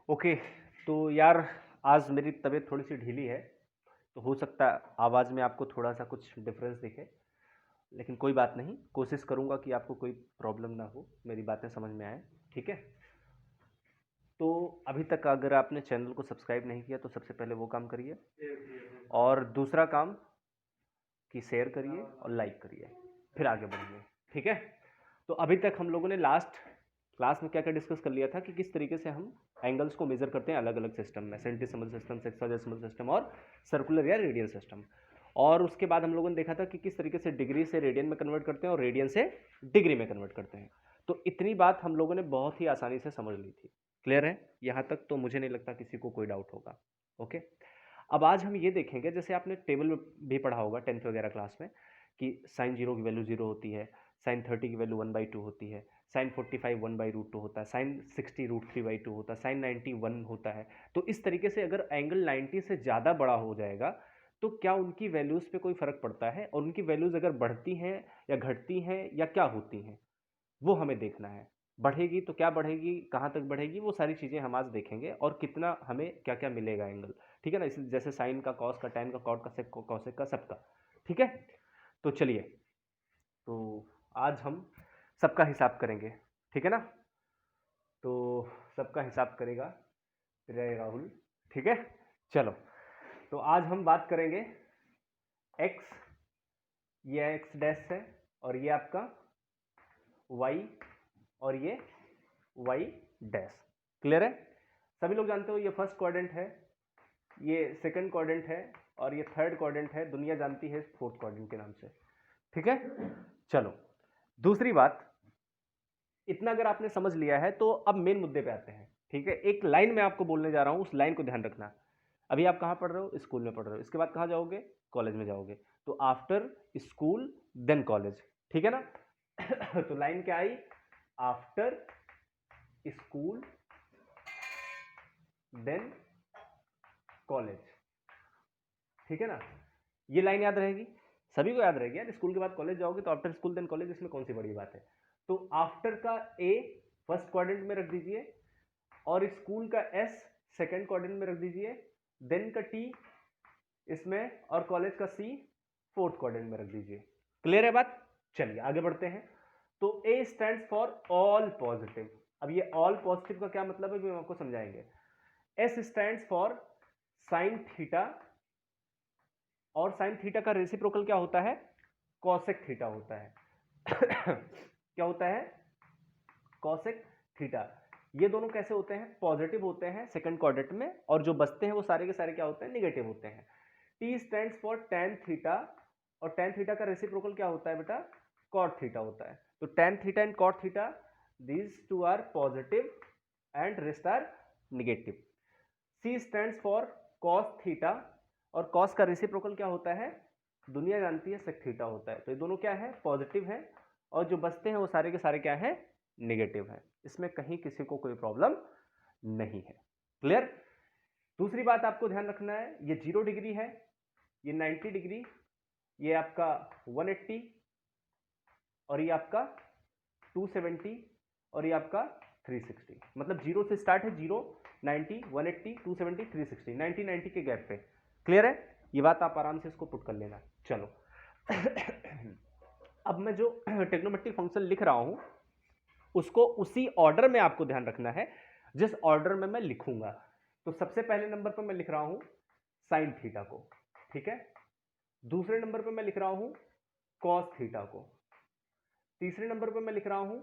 Okay. तो यार, आज मेरी तबीयत थोड़ी सी ढीली है, तो हो सकता है आवाज़ में आपको थोड़ा सा कुछ डिफरेंस दिखे। लेकिन कोई बात नहीं, कोशिश करूँगा कि आपको कोई प्रॉब्लम ना हो, मेरी बातें समझ में आए। ठीक है। तो अभी तक अगर आपने चैनल को सब्सक्राइब नहीं किया तो सबसे पहले वो काम करिए, और दूसरा काम कि शेयर करिए और लाइक करिए, फिर आगे बढ़िए। ठीक है। तो अभी तक हम लोगों ने लास्ट क्लास में क्या क्या डिस्कस कर लिया था कि किस तरीके से हम एंगल्स को मेजर करते हैं अलग अलग सिस्टम में, सेंटीसिमल सिस्टम, सेक्साडेसिमल सिस्टम और सर्कुलर या रेडियन सिस्टम। और उसके बाद हम लोगों ने देखा था कि किस तरीके से डिग्री से रेडियन में कन्वर्ट करते हैं और रेडियन से डिग्री में कन्वर्ट करते हैं। तो इतनी बात हम लोगों ने बहुत ही आसानी से समझ ली थी। क्लियर है यहाँ तक? तो मुझे नहीं लगता किसी को कोई डाउट होगा। ओके। अब आज हम ये देखेंगे, जैसे आपने टेबल में भी पढ़ा होगा 10th वगैरह क्लास में, कि साइन 0 की वैल्यू 0 होती है, साइन 30 की वैल्यू 1/2 होती है, साइन 45 1/√2 होता है, साइन 60 √3/2 होता है, साइन 90 1 होता है। तो इस तरीके से अगर एंगल 90 से ज़्यादा बड़ा हो जाएगा तो क्या उनकी वैल्यूज़ पे कोई फ़र्क पड़ता है, और उनकी वैल्यूज़ अगर बढ़ती हैं या घटती हैं या क्या होती हैं, वो हमें देखना है। बढ़ेगी तो क्या बढ़ेगी, कहाँ तक बढ़ेगी, वो सारी चीज़ें हम आज देखेंगे, और कितना हमें क्या क्या मिलेगा एंगल। ठीक है ना? इस जैसे साइन का, कॉस का, टैन का, कॉट का, सेक कॉसेक का, सबका। ठीक है। तो चलिए, तो आज हम सबका हिसाब करेंगे। ठीक है ना? तो सबका हिसाब करेगा प्रिय राहुल। ठीक है। चलो, तो आज हम बात करेंगे एक्स, ये एक्स डैश है, और ये आपका वाई, और ये वाई डैश। क्लियर है? सभी लोग जानते हो ये फर्स्ट क्वाड्रेंट है, ये सेकंड क्वाड्रेंट है, और ये थर्ड क्वाड्रेंट है। दुनिया जानती है फोर्थ क्वाड्रेंट के नाम से। ठीक है। चलो, दूसरी बात, इतना अगर आपने समझ लिया है तो अब मेन मुद्दे पे आते हैं। ठीक है। एक लाइन में आपको बोलने जा रहा हूं, उस लाइन को ध्यान रखना। अभी आप कहां पढ़ रहे हो? स्कूल में पढ़ रहे हो। इसके बाद कहां जाओगे? कॉलेज में जाओगे। तो आफ्टर स्कूल देन कॉलेज। ठीक है ना? तो लाइन क्या आई? After school then college. ठीक है ना? ये लाइन याद रहेगी, सभी को याद रहेगी यार। स्कूल के बाद कॉलेज जाओगे तो आफ्टर स्कूल देन कॉलेज, इसमें कौन सी बड़ी बात है। तो आफ्टर का ए फर्स्ट क्वाड्रेंट में रख दीजिए, और स्कूल का एस सेकंड क्वाड्रेंट में रख दीजिए, देन का टी इसमें, और कॉलेज का सी फोर्थ क्वाड्रेंट में रख दीजिए। क्लियर है बात? चलिए आगे बढ़ते हैं। तो ए स्टैंड्स फॉर ऑल पॉजिटिव। अब ये ऑल पॉजिटिव का क्या मतलब है, भी हम आपको समझाएंगे। S stands for sine theta, और साइन थीटा का रेसिप्रोकल क्या होता है? कॉसेक थीटा होता है। क्या होता है? Cosec theta. ये दोनों कैसे होते हैं? पॉजिटिव होते हैं सेकंड क्वाड्रेंट में, और जो बचते हैं वो सारे के सारे क्या होते हैं? निगेटिव होते हैं। T stands for tan theta, और टैन थीटा का रेसिप्रोकल क्या होता है बेटा? कॉट थीटा होता है। तो tan theta and cot theta, these two are positive and rest are negative. C stands for cos theta, और कॉस का रेसिप्रोकल क्या होता है? दुनिया जानती है सेक थीटा होता है। तो ये दोनों क्या है? पॉजिटिव है, और जो बचते हैं वो सारे के सारे क्या है? नेगेटिव है। इसमें कहीं किसी को कोई प्रॉब्लम नहीं है। क्लियर? दूसरी बात आपको ध्यान रखना है, ये 0 डिग्री है, ये 90 डिग्री, ये आपका 180, और ये आपका 270, और ये आपका 360। मतलब 0 से स्टार्ट है, 0, 90, 180, 270, 360, 90 90 के गैप पे। क्लियर है? ये बात आप आराम से इसको पुट कर लेना। चलो। अब मैं जो ट्रिग्नोमेट्रिक फंक्शन लिख रहा हूं उसको उसी ऑर्डर में आपको ध्यान रखना है जिस ऑर्डर में मैं लिखूंगा। तो सबसे पहले नंबर पर मैं लिख रहा हूं साइन थीटा को। ठीक है। दूसरे नंबर पर मैं लिख रहा हूं कॉस थीटा को। तीसरे नंबर पर मैं लिख रहा हूं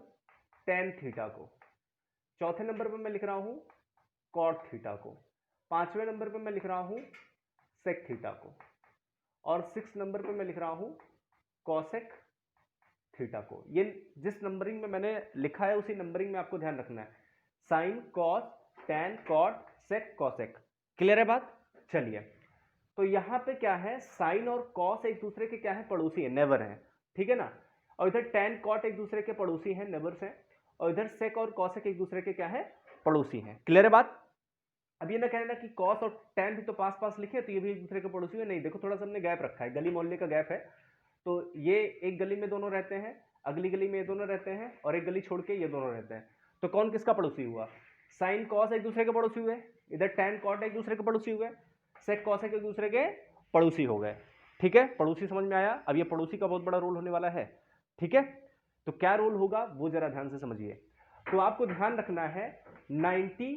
टेन थीटा को। चौथे नंबर पर मैं लिख रहा हूं कॉट थीटा को। पांचवें नंबर पर मैं लिख रहा हूं सेक थीटा को। और सिक्स नंबर पर मैं लिख रहा हूं कॉसेक थीटा को। ये जिस नंबरिंग में मैंने लिखा है उसी नंबरिंग में आपको ध्यान रखना है। Sign, cos, tan, cot, sec, cosec. Clear है बात? चलिए, तो यहां पे क्या है? साइन और कॉस एक दूसरे के क्या है? पड़ोसी है, नेबर है। ठीक है ना? और इधर टैन, कॉट एक दूसरे के पड़ोसी हैं, नेबर्स हैं। और इधर सेक और कॉसेक एक दूसरे के क्या है? पड़ोसी हैं। क्लियर है बात? अब ये ना कहना कि कॉस और टैन भी तो पास पास लिखे तो ये भी एक दूसरे के पड़ोसी में नहीं। देखो थोड़ा सा हमने गैप रखा है, गली मोहल्ले का गैप है। तो ये एक गली में दोनों रहते हैं, अगली गली में ये दोनों रहते हैं, और एक गली छोड़ के ये दोनों रहते हैं। तो कौन किसका पड़ोसी हुआ? साइन कॉस एक दूसरे के पड़ोसी हुए, इधर टैन कॉट एक दूसरे के पड़ोसी हुए, सेक कॉसेक एक दूसरे के पड़ोसी हो गए। ठीक है, पड़ोसी समझ में आया। अब ये पड़ोसी का बहुत बड़ा रोल होने वाला है। ठीक है, तो क्या रोल होगा वो जरा ध्यान से समझिए। तो आपको ध्यान रखना है 90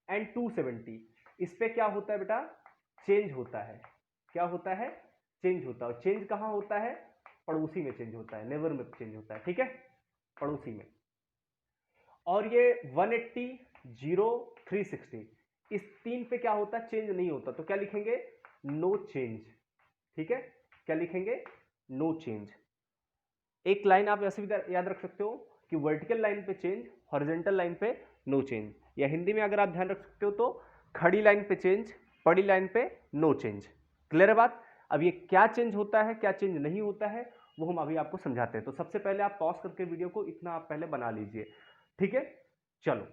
एंड 270, इस पे क्या होता है बेटा, चेंज होता है। क्या होता है, चेंज होता है। चेंज कहां होता है, पड़ोसी में चेंज होता है, नेबर में चेंज होता है। ठीक है, पड़ोसी में। और ये 180, 0, 360, इस तीन पे क्या होता है, चेंज नहीं होता। तो क्या लिखेंगे, नो चेंज। ठीक है, क्या लिखेंगे, नो चेंज। एक लाइन आप ऐसे भी याद रख सकते हो कि वर्टिकल लाइन पे चेंज, हॉरिजॉन्टल लाइन पे नो चेंज, या हिंदी में अगर आप ध्यान रख सकते हो तो खड़ी लाइन पे चेंज, पड़ी लाइन पे नो चेंज। क्लियर है बात। अब ये क्या चेंज होता है, क्या चेंज नहीं होता है, वो हम अभी आपको समझाते हैं। तो सबसे पहले आप पॉज करके वीडियो को इतना आप पहले बना लीजिए। ठीक है, चलो,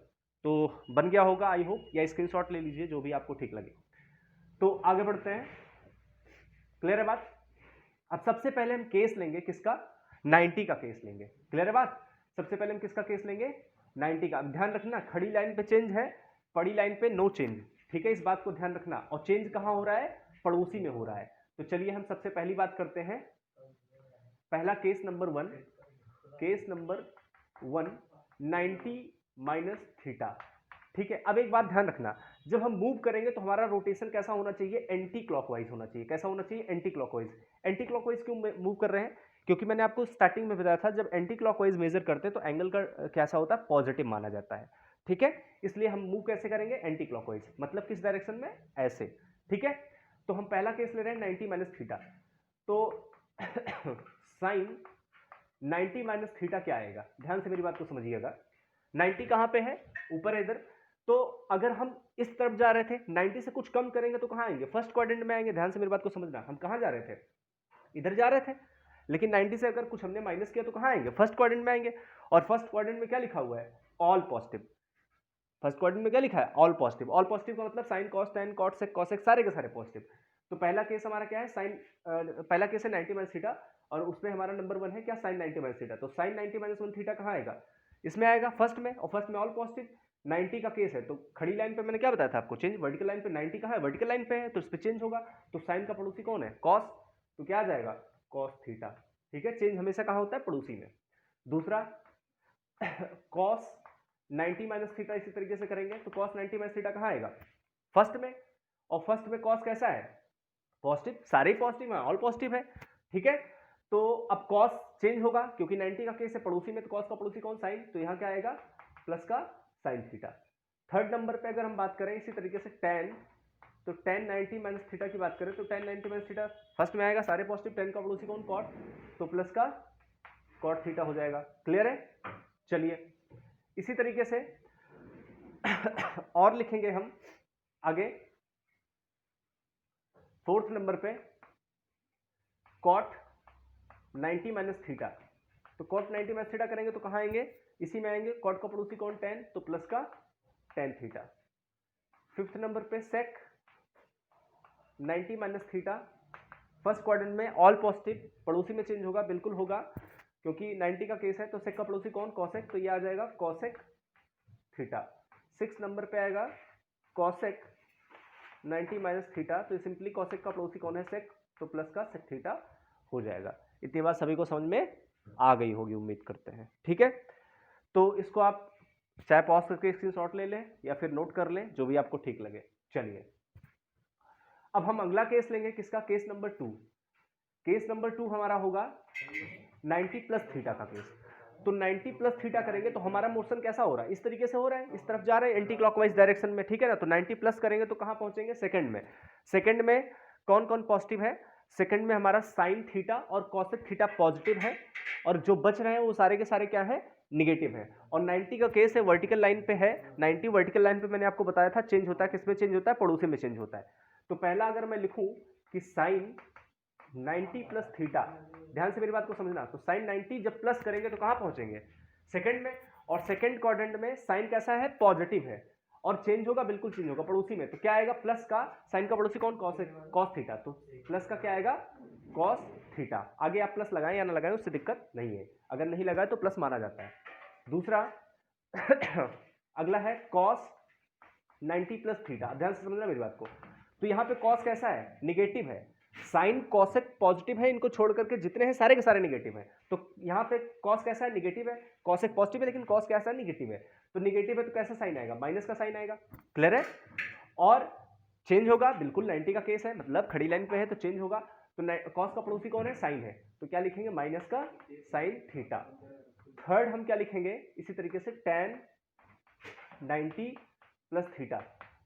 तो बन गया होगा आई होप, या स्क्रीनशॉट ले लीजिए, जो भी आपको ठीक लगे। तो आगे बढ़ते हैं। क्लियर है बात। अब सबसे पहले हम केस लेंगे किसका, 90 का केस लेंगे। क्लियर है बात। सबसे पहले हम किसका केस लेंगे, 90 का। ध्यान रखना, खड़ी लाइन पे चेंज है, पड़ी लाइन पे नो चेंज। ठीक है, इस बात को ध्यान रखना। और चेंज कहां हो रहा है, पड़ोसी में हो रहा है। तो चलिए हम सबसे पहली बात करते हैं, पहला case number 1। Case number 1, 90 minus theta. ठीक है, अब एक बात ध्यान रखना, जब हम मूव करेंगे तो हमारा रोटेशन कैसा होना चाहिए, एंटी क्लॉकवाइज होना चाहिए। कैसा होना चाहिए, एंटी क्लॉकवाइज। एंटी क्लॉकवाइज क्यों मूव कर रहे हैं, क्योंकि मैंने आपको स्टार्टिंग में बताया था, जब एंटी क्लॉकवाइज मेजर करते हैं तो एंगल का कैसा होता है, पॉजिटिव माना जाता है। ठीक है, इसलिए हम मूव कैसे करेंगे, एंटी क्लॉकवाइज, मतलब किस डायरेक्शन में, ऐसे। ठीक है, तो हम पहला केस ले रहे हैं 90 माइनस थीटा। तो साइन 90 माइनस थीटा क्या आएगा, ध्यान से मेरी बात को समझिएगा। 90 कहां पे है, ऊपर है इधर। तो अगर हम इस तरफ जा रहे थे, 90 से कुछ कम करेंगे तो कहां आएंगे, फर्स्ट क्वाड्रेंट में आएंगे। ध्यान से मेरी बात को समझना, हम कहां जा रहे थे, इधर जा रहे थे, लेकिन 90 से अगर कुछ हमने माइनस किया तो कहां आएंगे, फर्स्ट क्वाड्रेंट में आएंगे। और फर्स्ट क्वाड्रेंट में क्या लिखा हुआ है, ऑल पॉजिटिव। फर्स्ट क्वाड्रेंट में क्या लिखा है, ऑल पॉजिटिव। ऑल पॉजिटिव का मतलब sine cos tan cot sec cosec सारे के सारे पॉजिटिव। तो पहला केस हमारा क्या है, साइन, पहला केस है 90 माइनस थीटा, और उसमें हमारा नंबर 1 है क्या, साइन 90 माइनस थीटा। तो साइन 90 माइनस 1 थीटा कहां आएगा, इसमें आएगा फर्स्ट में, और फर्स्ट में ऑल पॉजिटिव। 90 का केस है तो खड़ी लाइन पे मैंने क्या बताया था आपको, चेंज। वर्टिकल लाइन पे 90 कहां है, वर्टिकल लाइन पे है, तो इस पे चेंज होगा। तो साइन का पड़ोसी कौन है, कॉस, तो क्या आ जाएगा, कॉस थीटा। ठीक है, चेंज हमेशा कहां होता है, पड़ोसी में। दूसरा कॉस 90 माइनस थीटा इसी तरीके से करेंगे, तो कॉस 90 माइनस थीटा कहां आएगा, फर्स्ट में। और फर्स्ट में कॉस कैसा है, पॉजिटिव, सारे पॉजिटिव है, ऑल पॉजिटिव है। ठीक है, तो अब कॉस चेंज होगा, क्योंकि 90 का केस है पड़ोसी में, तो कॉस का पड़ोसी कौन, साइन, तो यहां क्या आएगा, प्लस का साइन थीटा। थर्ड नंबर पे अगर हम बात करें इसी तरीके से टैन, तो टैन 90 माइनस थीटा की बात करें तो टैन 90 माइनस थीटा फर्स्ट में आएगा, सारे पॉजिटिव, टैन का पड़ोसी कौन, कॉट, तो प्लस का कॉट थीटा हो जाएगा। क्लियर है। चलिए इसी तरीके से और लिखेंगे हम आगे, फोर्थ नंबर पे कॉट 90 माइनस थीटा। तो कॉट 90 माइनस थीटा करेंगे तो कहां आएंगे, इसी में आएंगे। कॉट का पड़ोसी कौन, टैन, तो प्लस का टैन थीटा। फिफ्थ नंबर पे सेक 90 माइनस थीटा, फर्स्ट क्वाड्रेंट में ऑल पॉजिटिव, पड़ोसी में चेंज होगा, बिल्कुल होगा, क्योंकि 90 का केस है। तो सेक का पड़ोसी कौन, कॉसेक, तो ये आ जाएगा कॉसेक थीटा। 6 नंबर पे आएगा कॉसेक 90 माइनस थीटा, तो सिंपली कॉसेक का पड़ोसी कौन है, सेक, तो प्लस का सेक थीटा हो जाएगा। इतनी बात सभी को समझ में आ गई होगी, उम्मीद करते हैं। ठीक है, तो इसको आप चाहे पॉज करके स्क्रीनशॉट ले लें या फिर नोट कर लें, जो भी आपको ठीक लगे। चलिए अब हम अगला केस लेंगे, किसका, केस नंबर 2। केस नंबर 2 हमारा होगा 90 प्लस थीटा का केस। तो 90 प्लस थीटा करेंगे तो हमारा मोशन कैसा हो रहा है, इस तरीके से हो रहा है, इस तरफ जा रहे हैं एंटी क्लॉकवाइज डायरेक्शन में। ठीक है ना, तो 90 प्लस करेंगे तो कहां पहुंचेंगे, सेकंड में। सेकंड में कौन कौन पॉजिटिव है, सेकंड में हमारा साइन थीटा और कॉसेक थीटा पॉजिटिव है, और जो बच रहे हैं वो सारे के सारे क्या है, निगेटिव है। और 90 का केस है वर्टिकल लाइन पे है, 90 वर्टिकल लाइन पे मैंने आपको बताया था चेंज होता है, किसमें चेंज होता है, पड़ोसी में चेंज होता है। तो पहला अगर मैं लिखूं कि साइन 90 प्लस थीटा, ध्यान से मेरी बात को समझना, तो साइन 90 जब प्लस करेंगे तो कहां पहुंचेंगे, सेकंड में। और सेकंड क्वाड्रेंट में साइन कैसा है, पॉजिटिव है, और चेंज होगा, बिल्कुल चेंज होगा, पड़ोसी में। तो क्या आएगा, प्लस का, साइन का पड़ोसी कौन, कॉस थीटा, तो प्लस का क्या आएगा, कॉस थीटा। आगे आप प्लस लगाएं या ना लगाएं उससे दिक्कत नहीं है, अगर नहीं लगाए तो प्लस माना जाता है। दूसरा अगला है कॉस 90 प्लस थीटा, ध्यान से समझना मेरी बात को। तो यहाँ पे कॉस कैसा है, निगेटिव है, साइन कॉसेक पॉजिटिव है, इनको छोड़ करके जितने हैं सारे के सारे निगेटिव है। तो यहाँ पे कॉस कैसा है, निगेटिव है, कॉसेक पॉजिटिव है, लेकिन कॉस कैसा है, निगेटिव है। तो निगेटिव है तो कैसा साइन आएगा, माइनस का साइन आएगा, क्लियर है। और चेंज होगा, बिल्कुल 90 का केस है, मतलब खड़ी लाइन पे है तो चेंज होगा। तो कॉस का पड़ोसी कौन है, साइन है, तो क्या लिखेंगे, माइनस का साइन थीटा। थर्ड हम क्या लिखेंगे, इसी तरीके से tan 90 प्लस थीटा।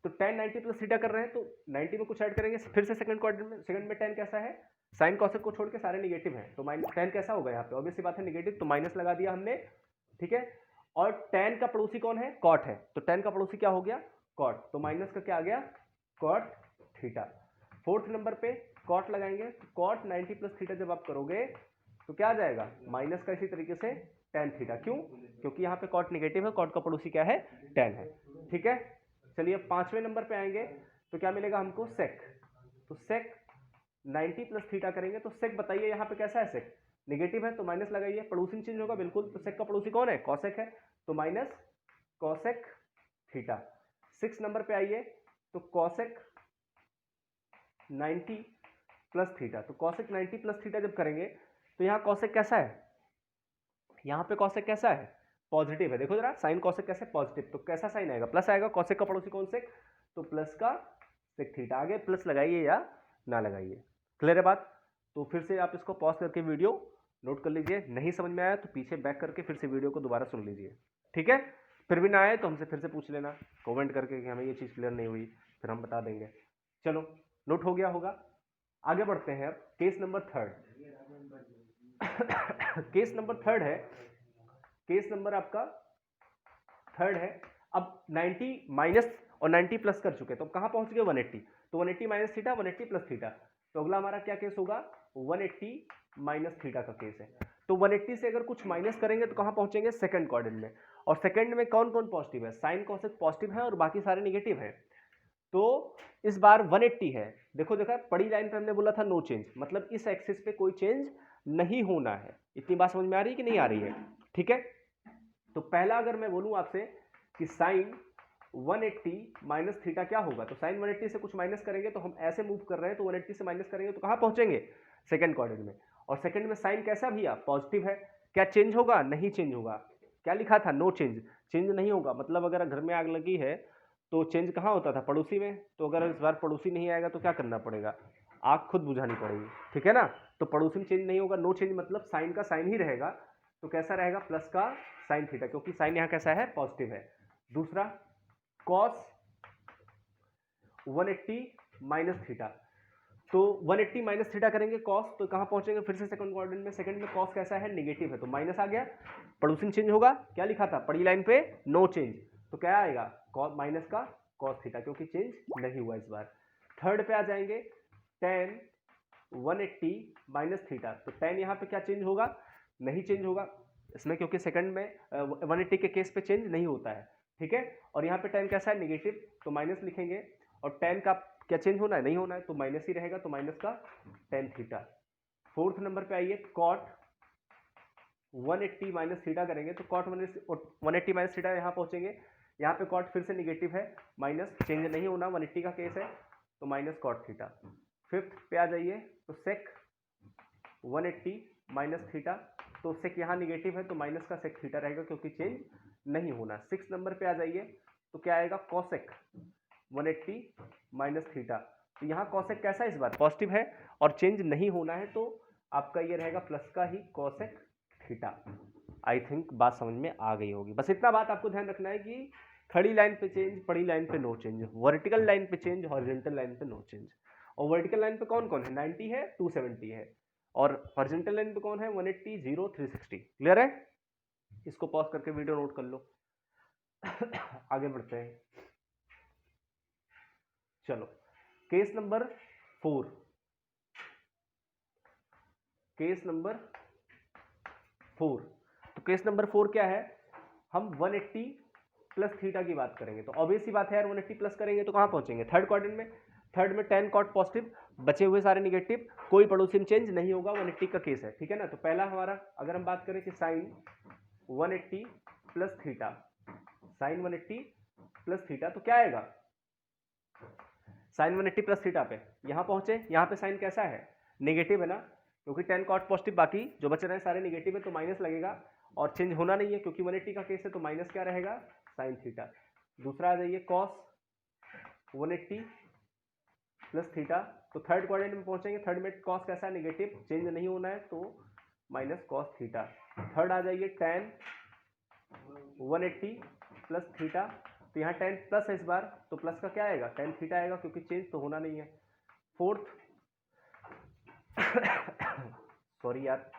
तो tan 90 प्लस थीटा कर रहे हैं तो 90 में कुछ ऐड करेंगे, फिर से सेकंड क्वाड्रेंट में, सेकंड में tan कैसा है, साइन कॉसेक को छोड़ के सारे निगेटिव हैं, तो माइनस tan कैसा होगा, यहाँ पे ऑब्वियस सी बात है निगेटिव, तो माइनस लगा दिया हमने, ठीक है। और tan का पड़ोसी कौन है, cot है, तो tan का पड़ोसी क्या हो गया, cot, तो माइनस का क्या आ गया, cot थीटा। फोर्थ नंबर पे cot लगाएंगे, cot 90 प्लस थीटा जब आप करोगे तो क्या आ जाएगा, माइनस का इसी तरीके से tan थीटा। क्यों, क्योंकि यहाँ पे cot निगेटिव है, cot का पड़ोसी क्या है, tan है, ठीक है। चलिए पांचवें नंबर पे आएंगे तो क्या मिलेगा हमको, sec। तो sec 90 प्लस थीटा करेंगे तो sec बताइए यहाँ पे कैसा है, sec निगेटिव है तो माइनस लगाइए, पड़ोसी चेंज होगा बिल्कुल, तो sec का पड़ोसी कौन है, cosec है, तो माइनस cosec थीटा। 6 नंबर पे आइए तो cosec 90 प्लस थीटा, तो cosec 90 प्लस थीटा जब करेंगे तो यहाँ cosec कैसा है, यहाँ पे cosec कैसा है, पॉजिटिव है, देखो जरा साइन cosec कैसे पॉजिटिव, तो कैसा साइन आएगा, प्लस आएगा, cosec का पड़ोसी कौन sec, तो प्लस का sec थीटा। आगे प्लस लगाइए या ना लगाइए, क्लियर है बात। तो फिर से आप इसको पॉज करके वीडियो नोट कर लीजिए, नहीं समझ में आया तो पीछे बैक करके फिर से वीडियो को दोबारा सुन लीजिए, ठीक है। फिर भी ना आए तो हमसे फिर से पूछ लेना कमेंट करके कि हमें ये चीज़ क्लियर नहीं हुई, फिर हम बता देंगे। चलो नोट हो गया होगा, आगे बढ़ते हैं अब case number third. Case number third है, केस नंबर आपका थर्ड है। अब 90 माइनस और 90 प्लस कर चुके, तो कहां पहुंच गए 180, तो 180 माइनस थीटा, 180 प्लस थीटा, तो अगला हमारा क्या केस होगा, 180 माइनस थीटा का केस है। तो 180 से अगर कुछ माइनस करेंगे तो कहां पहुंचेंगे, सेकंड क्वाड्रेंट में, और सेकंड में कौन कौन पॉजिटिव है, साइन कॉसेक पॉजिटिव है और बाकी सारे निगेटिव है। तो इस बार 180 है, देखो देखा बड़ी लाइन पे हमने बोला था नो चेंज, मतलब इस एक्सिस पे कोई चेंज नहीं होना है। इतनी बात समझ में आ रही है कि नहीं आ रही है, ठीक है। तो पहला अगर मैं बोलूं आपसे कि साइन 180 माइनस थीटा क्या होगा, तो साइन 180 से कुछ माइनस करेंगे तो हम ऐसे मूव कर रहे हैं, तो 180 से माइनस करेंगे तो कहां पहुंचेंगे, सेकंड क्वाड्रेंट में। और सेकंड में साइन कैसा भैया, पॉजिटिव है, क्या चेंज होगा, नहीं चेंज होगा, क्या लिखा था, नो चेंज, चेंज नहीं होगा। मतलब अगर घर में आग लगी है तो चेंज कहाँ होता था, पड़ोसी में, तो अगर इस बार पड़ोसी नहीं आएगा तो क्या करना पड़ेगा, आग खुद बुझानी पड़ेगी, ठीक है ना। तो पड़ोसी में चेंज नहीं होगा, नो चेंज मतलब साइन का साइन ही रहेगा, तो कैसा रहेगा, प्लस का साइन थीटा, क्योंकि साइन यहाँ कैसा है, पॉजिटिव है। दूसरा कॉस 180 माइनस थीटा, तो 180 माइनस थीटा करेंगे कॉस, तो कहां पहुंचेंगे, फिर से सेकंड क्वाड्रेंट में, सेकंड में कॉस कैसा है, नेगेटिव है, तो माइनस आ गया, पड़ोसी चेंज होगा, क्या लिखा था पड़ी लाइन पे, नो चेंज, तो क्या आएगा, माइनस का कॉस थीटा, क्योंकि चेंज नहीं हुआ इस बार। थर्ड पे आ जाएंगे, tan 180 माइनस थीटा, तो tan यहाँ पे क्या चेंज होगा, नहीं चेंज होगा इसमें, क्योंकि सेकंड में 180 के केस पे चेंज नहीं होता है, ठीक है। और यहाँ पे tan कैसा है, नेगेटिव, तो माइनस लिखेंगे, और tan का क्या चेंज होना है, नहीं होना है, तो माइनस ही रहेगा, तो माइनस का tan थीटा। फोर्थ नंबर पे आइए, cot 180 माइनस थीटा करेंगे, तो cot 180 माइनस थीटा यहाँ पहुंचेंगे, यहाँ पे cot फिर से निगेटिव है, माइनस चेंज नहीं होना, 180 का केस है, तो माइनस cot थीटा। फिफ्थ पे आ जाइए तो sec 180 माइनस थीटा, तो sec यहाँ निगेटिव है तो माइनस का sec थीटा रहेगा, क्योंकि चेंज नहीं होना। 6 नंबर पे आ जाइए तो क्या आएगा, cosec 180 माइनस थीटा, तो यहाँ cosec कैसा है, इस बार पॉजिटिव है और चेंज नहीं होना है, तो आपका ये रहेगा प्लस का ही cosec थीटा। आई थिंक बात समझ में आ गई होगी। बस इतना बात आपको ध्यान रखना है कि खड़ी लाइन पे चेंज, पड़ी लाइन पे नो चेंज, वर्टिकल लाइन पे चेंज, हॉरिजॉन्टल लाइन पे नो चेंज। और वर्टिकल लाइन पे कौन कौन है, 90 है, 270 है, और हॉरिजॉन्टल लाइन पे कौन है, 180, 0, 360। क्लियर है, इसको पॉज करके वीडियो नोट कर लो। आगे बढ़ते हैं, चलो केस नंबर 4, केस नंबर 4। तो केस नंबर 4 क्या है, हम 180 प्लस थीटा की बात करेंगे, तो ऑब्वियस ही बात है यार, 180 प्लस करेंगे तो कहां पहुंचेंगे, थर्ड क्वाड्रेंट में। थर्ड में tan cot पॉजिटिव, बचे हुए सारे निगेटिव, कोई पड़ोसी में चेंज नहीं होगा, 180 का केस है, ठीक है ना। तो पहला हमारा अगर हम बात करें कि sine 180 plus theta, sine 180 plus theta, तो क्या आएगा, साइन 180 प्लस थीटा पे यहाँ पहुंचे, यहाँ पे साइन कैसा है, नेगेटिव है ना, क्योंकि टेन कॉट पॉजिटिव, बाकी जो बच रहे हैं सारे नेगेटिव है तो माइनस लगेगा और चेंज होना नहीं है क्योंकि 180 का केस है तो माइनस क्या रहेगा, साइन थीटा। दूसरा आ जाइए कॉस 180 प्लस थीटा, तो थर्ड क्वाड्रेंट में पहुंचेंगे, थर्ड में कॉस कैसा है, नेगेटिव, चेंज नहीं होना है तो माइनस कॉस थीटा। थर्ड आ जाइए टेन 180 प्लस थीटा, तो यहाँ टेन प्लस है इस बार तो प्लस का क्या आएगा, टेन थीटा आएगा क्योंकि चेंज तो होना नहीं है। फोर्थ सॉरी यार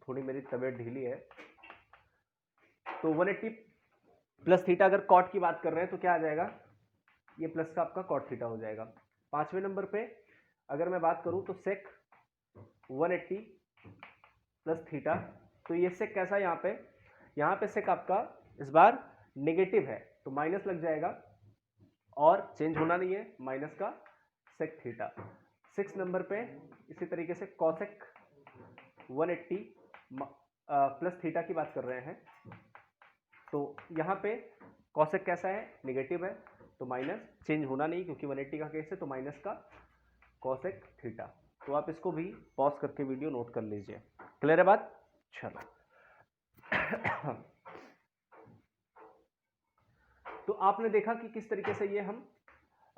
थोड़ी मेरी तबीयत ढीली है, तो 180 प्लस थीटा अगर कॉट की बात कर रहे हैं तो क्या आ जाएगा, ये प्लस का आपका कॉट थीटा हो जाएगा। पांचवें नंबर पे अगर मैं बात करूं तो सेक 180 प्लस थीटा, तो ये सेक कैसा है, यहाँ पे सेक आपका इस बार नेगेटिव है तो माइनस लग जाएगा और चेंज होना नहीं है, माइनस का सेक थीटा। 6 नंबर पे इसी तरीके से कॉसेक 180 प्लस थीटा की बात कर रहे हैं, तो यहाँ पे कॉसेक कैसा है, नेगेटिव है तो माइनस, चेंज होना नहीं क्योंकि 180 का केस है तो माइनस का कॉसेक थीटा। तो आप इसको भी पॉज करके वीडियो नोट कर लीजिए। क्लियर है बात, चलो तो आपने देखा कि किस तरीके से ये हम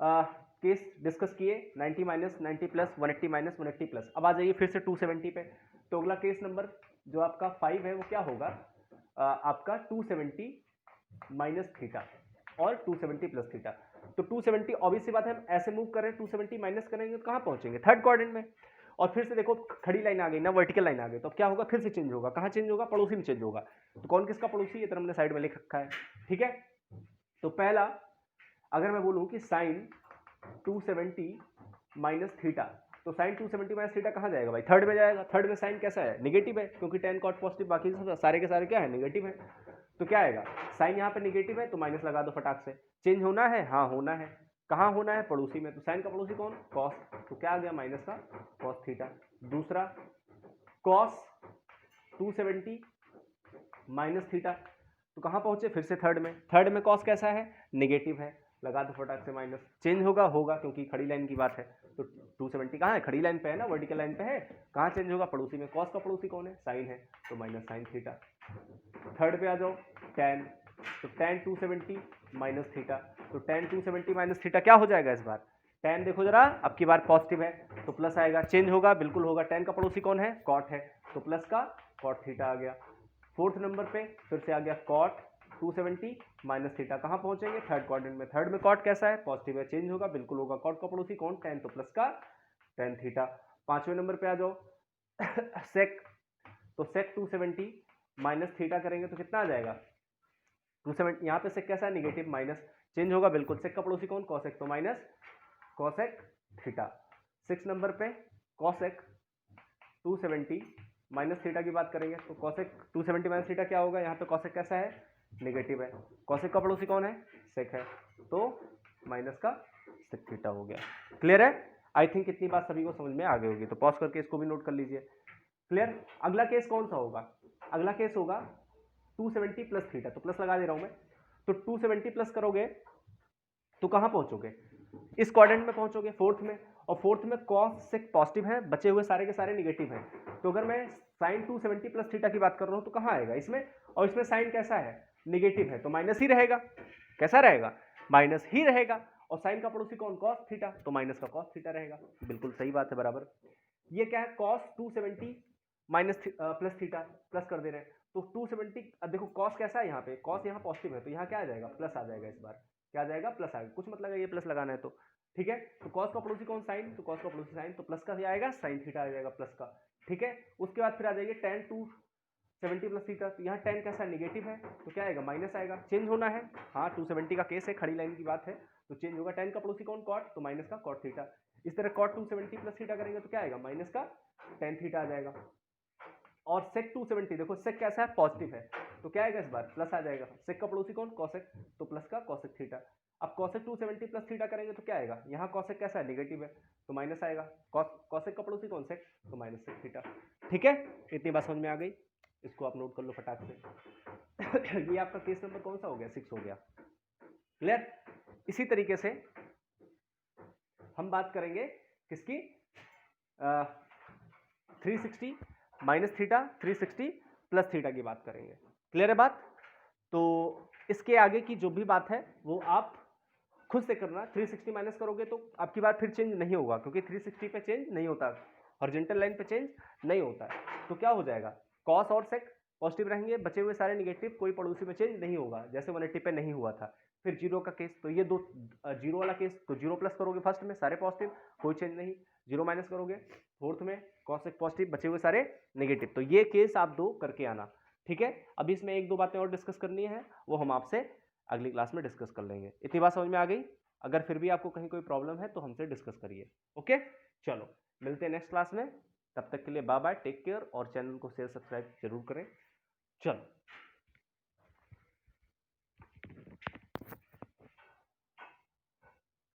केस डिस्कस किए, 90 माइनस 90 प्लस 180 माइनस 180 प्लस। अब आ जाइए फिर से 270 पे, तो अगला केस नंबर जो आपका 5 है वो क्या होगा, आपका 270 माइनस थीटा और 270 प्लस थीटा। तो 270 ऑब्वियस सी बात है, हम ऐसे मूव कर रहे हैं, 270 माइनस करेंगे तो कहाँ पहुंचेंगे, थर्ड क्वाड्रेंट में। और फिर से देखो खड़ी लाइन आ गई ना, वर्टिकल लाइन आ गई, तो अब क्या होगा, फिर से चेंज होगा, कहाँ चेंज होगा, पड़ोसी में चेंज होगा। तो कौन किसका पड़ोसी, ये तो हमने साइड में लिख रखा है, ठीक है। तो पहला अगर मैं बोलूं कि साइन 270 माइनस थीटा, तो साइन 270 माइनस थीटा कहाँ जाएगा भाई, थर्ड में जाएगा। थर्ड में साइन कैसा है, नेगेटिव है क्योंकि टेन कॉट पॉजिटिव, बाकी सारे के सारे क्या है, नेगेटिव है। तो क्या आएगा, साइन यहाँ पे नेगेटिव है तो माइनस लगा दो फटाक से। चेंज होना है, हाँ होना है, कहाँ होना है, पड़ोसी में, तो साइन का पड़ोसी कौन, कॉस, तो क्या आ गया, माइनस का कॉस थीटा। दूसरा कॉस 270 माइनस थीटा, तो कहाँ पहुंचे, फिर से थर्ड में। थर्ड में कॉस कैसा है, नेगेटिव है, लगा दो फटाक से माइनस। चेंज होगा, होगा क्योंकि खड़ी लाइन की बात है, तो 270 कहाँ है, खड़ी लाइन पे है ना, वर्टिकल लाइन पे है, कहाँ चेंज होगा, पड़ोसी में। कॉस का पड़ोसी कौन है, साइन है, तो माइनस साइन थीटा। थर्ड पे आ जाओ टेन, तो टेन 270 माइनस थीटा, तो टेन 270 माइनस थीटा क्या हो जाएगा इस बार, टेन देखो जरा अब की बार पॉजिटिव है तो प्लस आएगा, चेंज होगा, बिल्कुल होगा, टेन का पड़ोसी कौन है, कॉट है, तो प्लस का कॉट थीटा आ गया। फोर्थ नंबर पे फिर से आ गया कॉट 270 माइनस थीटा, कहाँ पहुंचेंगे, थर्ड क्वाड्रेंट में। थर्ड में कॉट कैसा है, पॉजिटिव है, चेंज होगा, बिल्कुल होगा, कॉट का पड़ोसी कौन, टेन, तो प्लस का टेन थीटा। पांचवें नंबर पे आ जाओ सेक, तो सेक 270 माइनस थीटा करेंगे तो कितना आ जाएगा, 270, यहाँ पे सेक कैसा है, नेगेटिव, माइनस, चेंज होगा बिल्कुल, सेक का पड़ोसी कौन, कॉसेक, तो माइनस कॉसेक थीटा। 6 नंबर पे कॉसेक 270 माइनस थीटा की बात करेंगे तो कॉसेक 270 माइनस थीटा क्या होगा, यहाँ पे कॉसेक कैसा है, नेगेटिव है, कॉसेक का पड़ोसी कौन है, सेक है, तो माइनस का सेक थीटा हो गया। क्लियर है, आई थिंक इतनी बात सभी को समझ में आ गई होगी, तो पॉज करके इसको भी नोट कर लीजिए। क्लियर। अगला केस कौन सा होगा, अगला केस होगा 270 प्लस थीटा, तो प्लस लगा दे रहा हूं मैं, तो 270 प्लस करोगे तो कहां पहुंचोगे, इस क्वाड्रेंट में पहुंचोगे, फोर्थ में, और फोर्थ में कॉस सेक पॉजिटिव है, बचे हुए सारे के सारे निगेटिव हैं, तो अगर मैं साइन 270 प्लस थीटा की बात कर रहा हूं तो कहां आएगा इसमें, और इसमें साइन कैसा है, नेगेटिव है, तो माइनस ही रहेगा, कैसा रहेगा, माइनस ही रहेगा, और साइन का पड़ोसी कौन, कॉस थीटा, तो माइनस का कॉस थीटा रहेगा, बिल्कुल सही बात है, बराबर। ये क्या है, cos 270 minus plus theta, plus कर दे रहे हैं, तो 270, अब देखो कॉस कैसा है, यहाँ पे कॉस यहाँ पॉजिटिव है तो यहाँ क्या आ जाएगा, प्लस आ जाएगा, इस बार क्या आ जाएगा, प्लस आएगा, कुछ मतलब है ये प्लस लगाना है तो ठीक है। तो कॉस का पड़ोसी कौन, साइन, तो कॉस का पड़ोसी साइन, तो प्लस का क्या आएगा, साइन थीटा आ जाएगा, प्लस का, ठीक है। उसके बाद फिर आ जाएगी टेन 270 प्लस थीटा, तो यहाँ टेन कैसा नेगेटिव है तो क्या आएगा, माइनस आएगा, चेंज होना है, हाँ 270 का केस है, खड़ी लाइन की बात है तो चेंज होगा, टेन का पड़ोसी कौन, कॉट, तो माइनस का कॉट थीटा। इस तरह कॉट 270 प्लस थीटा करेंगे तो क्या आएगा, माइनस का टेन थीटा आ जाएगा। और सेक 270 देखो सेक कैसा है, पॉजिटिव है, तो क्या आएगा इस बार, प्लस आ जाएगा, सेक का पड़ोसी कौन, कॉसेक, तो प्लस का कॉसेक थीटा। अब कॉसेक 270 प्लस थीटा करेंगे तो क्या आएगा, यहाँ कॉसेक कैसा है, नेगेटिव है, तो माइनस आएगा, कॉसेक का पड़ोसी कौन, सेक, तो माइनस सेक थीटा, ठीक है। इतनी बात समझ में आ गई, इसको आप नोट कर लो फटाक से ये आपका केस नंबर कौन सा हो गया, 6 हो गया। क्लियर। इसी तरीके से हम बात करेंगे किसकी, 360 माइनस थीटा, 360 प्लस थीटा की बात करेंगे। क्लियर है बात? तो इसके आगे की जो भी बात है वो आप खुद से करना। 360 माइनस करोगे तो आपकी बात फिर चेंज नहीं होगा, क्योंकि 360 पे चेंज नहीं होता, हॉरिजॉन्टल लाइन पे चेंज नहीं होता है। तो क्या हो जाएगा, कॉस और सेक पॉजिटिव रहेंगे, बचे हुए सारे निगेटिव, कोई पड़ोसी में चेंज नहीं होगा, जैसे 180 पे नहीं हुआ था। फिर जीरो का केस, तो ये दो जीरो वाला केस, तो जीरो प्लस करोगे फर्स्ट में सारे पॉजिटिव, कोई चेंज नहीं, जीरो माइनस करोगे फोर्थ में कॉस सेक पॉजिटिव, बचे हुए सारे नेगेटिव। तो ये केस आप दो करके आना, ठीक है। अभी इसमें एक दो बातें और डिस्कस करनी है, वो हम आपसे अगली क्लास में डिस्कस कर लेंगे। इतनी बात समझ में आ गई? अगर फिर भी आपको कहीं कोई प्रॉब्लम है तो हमसे डिस्कस करिए। ओके, चलो मिलते हैं नेक्स्ट क्लास में। तब तक के लिए बाय बाय, टेक केयर, और चैनल को शेयर सब्सक्राइब जरूर करें। चलो।